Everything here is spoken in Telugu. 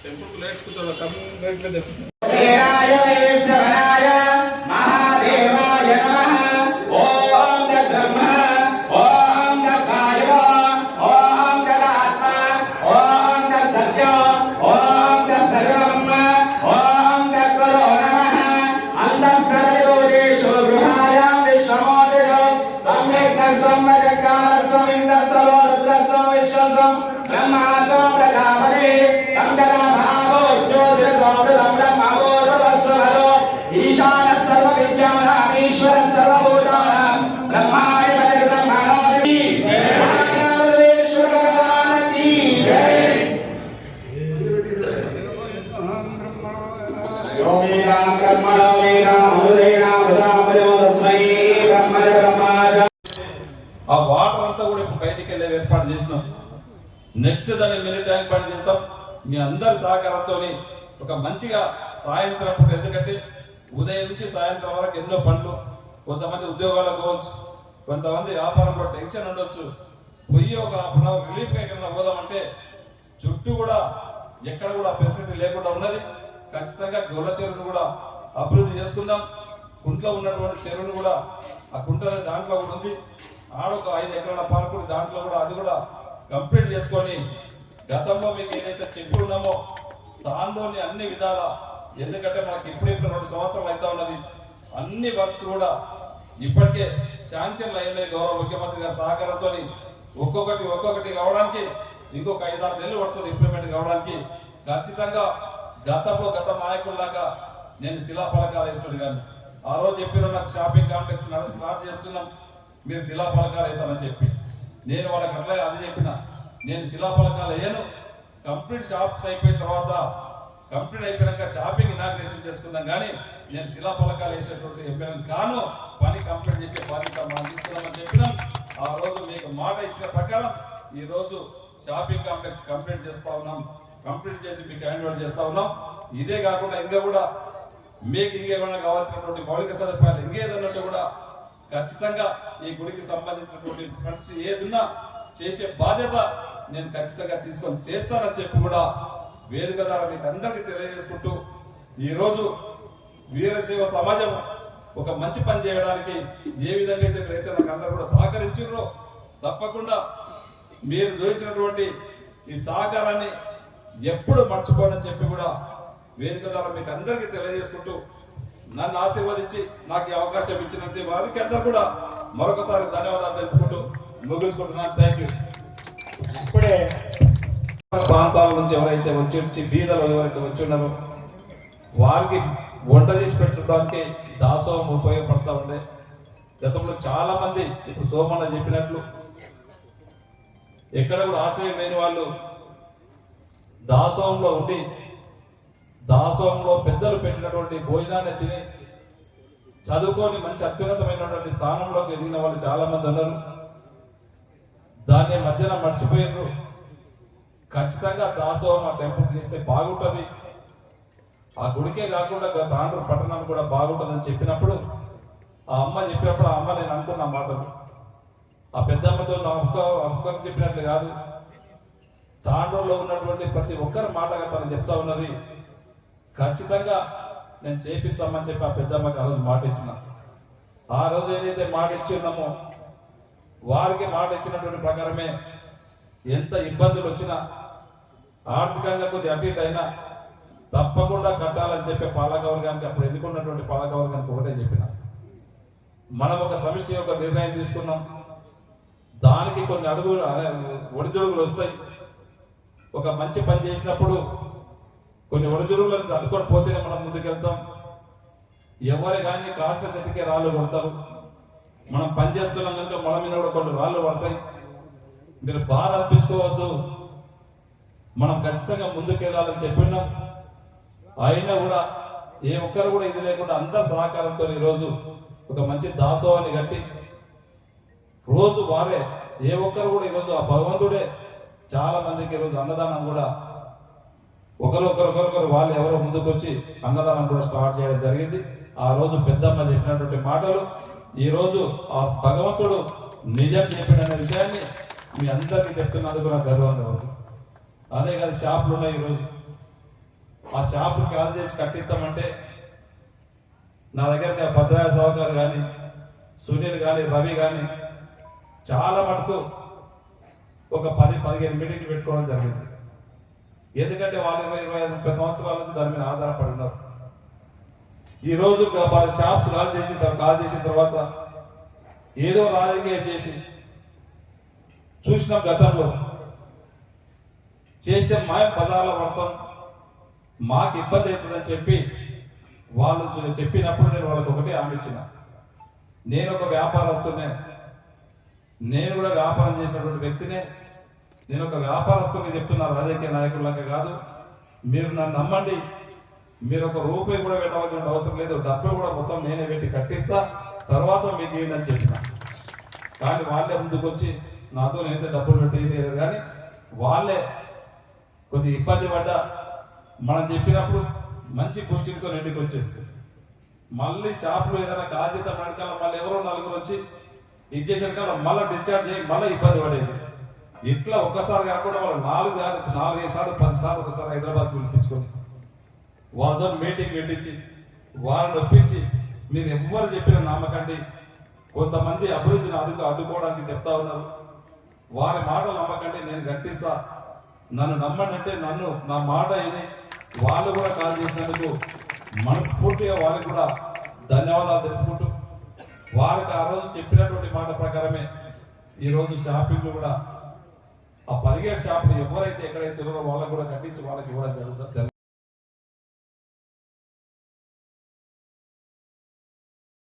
टेंपल लाइट्स को तो कम लाइट में देखो ఆ వాటర్ అంతా కూడా ఇప్పుడు బయటికి వెళ్ళే ఏర్పాటు చేసినాం. నెక్స్ట్ దాన్ని మినీ ట్యాంక్ బండ్ చేస్తాం. మీ అందరి సహకారంతో ఒక మంచిగా సాయంత్రం పూట, ఎందుకంటే ఉదయం నుంచి సాయంత్రం వరకు ఎన్నో పనులు, కొంతమంది ఉద్యోగాలకు పోవచ్చు, కొంతమంది వ్యాపారంలో టెన్షన్ ఉండొచ్చు, పోయి ఒక హాఫ్ అన్ అవర్ రిలీఫ్ ఎక్కడన్నా పోదామంటే చుట్టూ కూడా ఎక్కడ కూడా ఫెసిలిటీ లేకుండా ఉన్నది. ఖచ్చితంగా గొల్ల చెరువును కూడా అభివృద్ధి చేసుకుందాం. కుంట్లో ఉన్నటువంటి చెరువును కూడా ఆ కుంట దాంట్లో కూడా ఉంది, ఆడొక 5 ఎకరాల పార్కు దాంట్లో కూడా అది కూడా కంప్లీట్ చేసుకొని గతంలో మీకు ఏదైతే చెప్పి ఉన్నామో దానిలోని అన్ని విధాల, ఎందుకంటే మనకి ఇప్పుడిప్పుడు 2 సంవత్సరాలు అవుతా ఉన్నది, అన్ని వర్క్స్ కూడా ఇప్పటికే శాంక్షన్లు అయినాయి. గౌరవ ముఖ్యమంత్రి గారి సహకారంతో ఒక్కొక్కటి కావడానికి ఇంకొక 5-6 నెలలు పడుతుంది ఇంప్లిమెంట్ కావడానికి. ఖచ్చితంగా గతంలో గత నాయకుల్లాగా నేను శిలాఫలకాలు వేస్తున్నాను, కానీ ఆ రోజు చెప్పిన నాకు షాపింగ్ కాంప్లెక్స్ స్టార్ట్ చేస్తున్నాం, మీరు శిలాఫలకాలు అవుతామని చెప్పి నేను వాళ్ళకి అట్లా అది చెప్పిన, నేను శిలాఫలకాలు వేయను, కంప్లీట్ షాప్స్ అయిపోయిన తర్వాత కంప్లీట్ అయిపోయాక షాపింగ్ ఇనాగ్రేషన్ చేసుకుందాం, కానీ నేను శిలాఫలకాలు వేసేటువంటి ఎంపీలను కాను, పని కంప్లీట్ చేసే బాధ్యత మనం తీసుకున్నామని చెప్పినాం. ఆ రోజు మీకు మాట ఇచ్చిన ప్రకారం ఈ రోజు షాపింగ్ కాంప్లెక్స్ కంప్లీట్ చేస్తా ఉన్నాం, కంప్లీట్ చేసి మీకు హ్యాండ్ ఓవర్ చేస్తా ఉన్నాం. ఇదే కాకుండా ఇంకా కూడా మీకు ఇంకేమైనా కావాల్సినటువంటి మౌలిక సదుపాయాలు ఇంకేదన్నట్టు కూడా ఖచ్చితంగా ఈ గుడికి సంబంధించినటువంటి ఖర్చు ఏదున్నా చేసే బాధ్యత నేను ఖచ్చితంగా తీసుకొని చేస్తానని చెప్పి కూడా వేదిక ద్వారా మీకు అందరికీ తెలియజేసుకుంటూ, ఈరోజు వీరశైవ సమాజం ఒక మంచి పని చేయడానికి ఏ విధంగా అయితే రైతులకు అందరూ కూడా సహకరించారో తప్పకుండా మీరు చూపించినటువంటి ఈ సహకారాన్ని ఎప్పుడు మర్చిపోనని చెప్పి కూడా వేదిక ద్వారా మీకు అందరికీ తెలియజేసుకుంటూ, నన్ను ఆశీర్వదించి నాకు ఈ అవకాశం ఇచ్చినట్టు వారికి అందరూ కూడా మరొకసారి ధన్యవాదాలు తెలుపుకుంటూ ముగించుకుంటున్నాను. Thank you. ఇప్పుడే ప్రాంతాల నుంచి ఎవరైతే వచ్చి బీదలు ఎవరైతే వచ్చి ఉన్నారో వారికి వంట చేసి పెట్టడానికి దాసోహం ఉపయోగపడతా ఉండే. గతంలో చాలా మంది ఇప్పుడు సోమన్న చెప్పినట్లు ఎక్కడ కూడా ఆశ్రయం లేని వాళ్ళు దాసోహంలో ఉండి దాసోహంలో పెద్దలు పెట్టినటువంటి భోజనాన్ని తిని చదువుకొని మంచి అత్యున్నతమైనటువంటి స్థానంలోకి ఎదిగిన వాళ్ళు చాలా మంది ఉన్నారు. దాన్ని మధ్యన మర్చిపోయారు. ఖచ్చితంగా దాసోహం ఆ టెంపుల్ చేస్తే బాగుంటుంది, ఆ గుడికే కాకుండా తాండ్రు పట్టణం కూడా బాగుంటుందని చెప్పినప్పుడు ఆ అమ్మ చెప్పినప్పుడు ఆ అమ్మ నేను అనుకున్న మాటలు ఆ పెద్దమ్మతో నా ఒక్కరికి చెప్పినట్లు కాదు, తాండ్రులో ఉన్నటువంటి ప్రతి ఒక్కరి మాటగా తను చెప్తా ఉన్నది. ఖచ్చితంగా నేను చేపిస్తామని చెప్పి ఆ పెద్దమ్మకి ఆ రోజు మాట ఇచ్చిన. ఆ రోజు ఏదైతే మాట ఇచ్చి ఉన్నామో వారికి మాట ఇచ్చినటువంటి ప్రకారమే ఎంత ఇబ్బందులు వచ్చినా ఆర్థికంగా కొద్దిగా అటు ఇటు అయినా తప్పకుండా కట్టాలని చెప్పే పాలకవర్గానికి అప్పుడు ఎన్నుకున్నటువంటి పాలకవర్గానికి ఒకటే చెప్పిన, మనం ఒక సమిష్టి యొక్క నిర్ణయం తీసుకున్నాం, దానికి కొన్ని ఒడిదుడుగులు వస్తాయి. ఒక మంచి పని చేసినప్పుడు కొన్ని ఒడిదుడుగులను తట్టుకొని పోతేనే మనం ముందుకెళ్తాం. ఎవరు కానీ కాష్ట శక్తికి రాళ్ళు కొడతారు, మనం పని చేస్తున్నాం కనుక మన మీద కూడా కొన్ని రాళ్ళు పడతాయి. మీరు బాధ అనిపించుకోవద్దు, మనం ఖచ్చితంగా ముందుకెళ్ళాలని చెప్పినాం. అయినా కూడా ఏ ఒక్కరు కూడా ఇది లేకుండా అందరి సహకారంతో ఈరోజు ఒక మంచి దాసోహాన్ని కట్టి రోజు వారే ఏ ఒక్కరు కూడా ఈరోజు ఆ భగవంతుడే చాలా మందికి ఈరోజు అన్నదానం కూడా ఒకరొకరు వాళ్ళు ఎవరో ముందుకు వచ్చి అన్నదానం కూడా స్టార్ట్ చేయడం జరిగింది. ఆ రోజు పెద్దమ్మ చెప్పినటువంటి మాటలు ఈ రోజు ఆ భగవంతుడు నిజం చెప్పిన విషయాన్ని మీ అందరికీ చెప్తున్నందుకు నాకు గర్వంగా ఉంది. అదే కాదు, షాపులు ఉన్నాయి ఈరోజు. ఆ షాపులు కాల్ చేసి కట్టిస్తామంటే నా దగ్గర భద్రాయ సహకారు కానీ, సునీల్ కానీ, రవి కానీ చాలా మటుకు ఒక 10-15 మీటింగ్లు పెట్టుకోవడం జరిగింది. ఎందుకంటే వాళ్ళు 20-25 సంవత్సరాల నుంచి దాని మీద ఆధారపడి ఉన్నారు. ఈ రోజు షాప్స్ కాల్ చేసిన తర్వాత ఏదో రాజకీయం చేసి చూసినాం. గతంలో చేస్తే మేము బజార్లో పడతాం, మాకు ఇబ్బంది అవుతుందని చెప్పి వాళ్ళు చెప్పినప్పుడు నేను వాళ్ళకి ఒకటే హామీ ఇచ్చిన. నేను ఒక వ్యాపారస్తునే, నేను కూడా వ్యాపారం చేసినటువంటి వ్యక్తినే. నేను ఒక వ్యాపారస్తుని చెప్తున్నా, రాజకీయ నాయకులకి కాదు. మీరు నన్ను నమ్మండి, మీరు ఒక రూపాయి కూడా పెట్టవలసిన అవసరం లేదు, డబ్బులు కూడా మొత్తం నేనే పెట్టి కట్టిస్తా, తర్వాత మీకు ఏంటని చెప్పిన. కానీ వాళ్ళే ముందుకు వచ్చి నాతో నేనైతే డబ్బులు పెట్టలేదు, కానీ వాళ్ళే కొద్ది ఇబ్బంది పడ్డా మనం చెప్పినప్పుడు మంచి పోస్టింగ్తో ఇంటికి వచ్చేస్తుంది. మళ్ళీ షాపులో ఏదైనా కాజీత మనకాల మళ్ళీ ఎవరో నలుగురు వచ్చి ఇచ్చేసిన కాలం మళ్ళీ డిశ్చార్జ్ చేయి మళ్ళీ ఇబ్బంది పడేది. ఇట్లా ఒక్కసారి కాకుండా వాళ్ళు 4-5 సార్లు 10 సార్లు ఒకసారి హైదరాబాద్కి పిలిపించుకొని వాళ్ళతో మీటింగ్ పెట్టించి వాళ్ళని ఒప్పించి మీరు ఎవ్వరు చెప్పిన నమ్మకండి. కొంతమంది అభివృద్ధిని అడ్డుకోవడానికి చెప్తా ఉన్నారు, వారి మాటలు నమ్మకండి, నేను గట్టిస్తా, నన్ను నమ్మండి అంటే నన్ను నా మాట ఇది వాళ్ళు కూడా కాల్ చేసినందుకు మనస్ఫూర్తిగా వారికి కూడా ధన్యవాదాలు తెలుపుకుంటూ, వారికి ఆ రోజు చెప్పినటువంటి మాట ప్రకారమే ఈరోజు షాపింగ్లు కూడా ఆ 17 షాపులు ఎవరైతే ఎక్కడైతే ఉన్నారో వాళ్ళకు కూడా కట్టించి వాళ్ళకి ఇవ్వడం జరుగుతుంది.